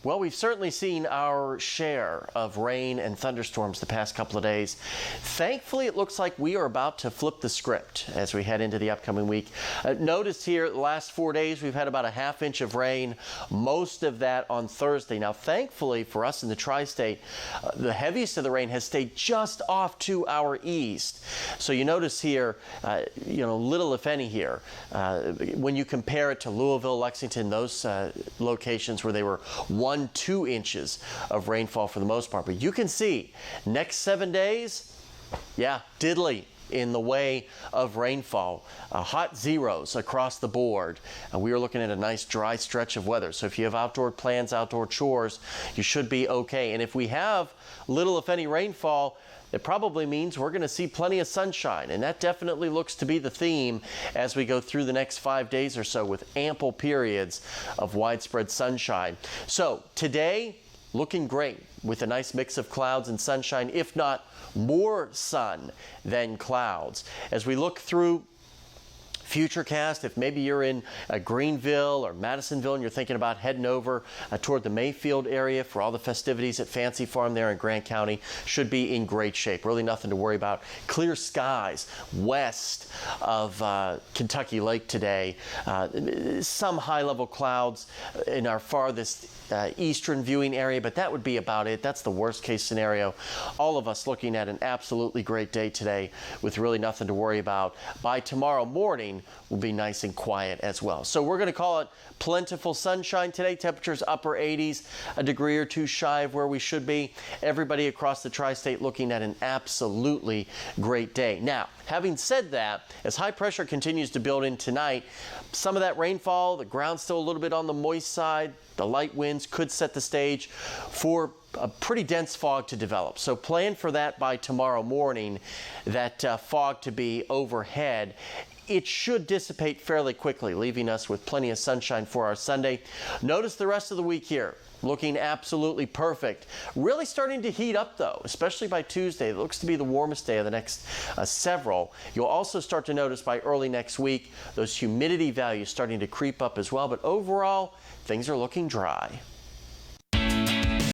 Well, we've certainly seen our share of rain and thunderstorms the past couple of days. Thankfully, it looks like we are about to flip the script as we head into the upcoming week. Notice here, the last 4 days, we've had about a ½ inch of rain, most of that on Thursday. Now, thankfully for us in the tri-state, the heaviest of the rain has stayed just off to our east. So you notice here, little if any here. When you compare it to Louisville, Lexington, those locations where they were 1-2 inches of rainfall for the most part. But you can see next 7 days, diddly in the way of rainfall. Hot zeros across the board. We are looking at a nice dry stretch of weather. So if you have outdoor plans, outdoor chores, you should be okay. And if we have little if any rainfall, it probably means we're going to see plenty of sunshine, and that definitely looks to be the theme as we go through the next 5 days or so, with ample periods of widespread sunshine. So today, looking great with a nice mix of clouds and sunshine, if not more sun than clouds. As we look through Futurecast, if maybe you're in Greenville or Madisonville and you're thinking about heading over toward the Mayfield area for all the festivities at Fancy Farm there in Grant County, should be in great shape. Really nothing to worry about. Clear skies west of Kentucky Lake today. Some high-level clouds in our farthest eastern viewing area, but that would be about it. That's the worst-case scenario. All of us looking at an absolutely great day today with really nothing to worry about. By tomorrow morning, will be nice and quiet as well. So we're going to call it plentiful sunshine today. Temperatures upper 80s, a degree or two shy of where we should be. Everybody across the tri-state looking at an absolutely great day. Now, having said that, as high pressure continues to build in tonight, some of that rainfall, the ground's still a little bit on the moist side. The light winds could set the stage for a pretty dense fog to develop. So plan for that by tomorrow morning, that fog to be overhead. It should dissipate fairly quickly, leaving us with plenty of sunshine for our Sunday. Notice the rest of the week here, looking absolutely perfect. Really starting to heat up, though, especially by Tuesday. It looks to be the warmest day of the next several. You'll also start to notice by early next week those humidity values starting to creep up as well. But overall, things are looking dry.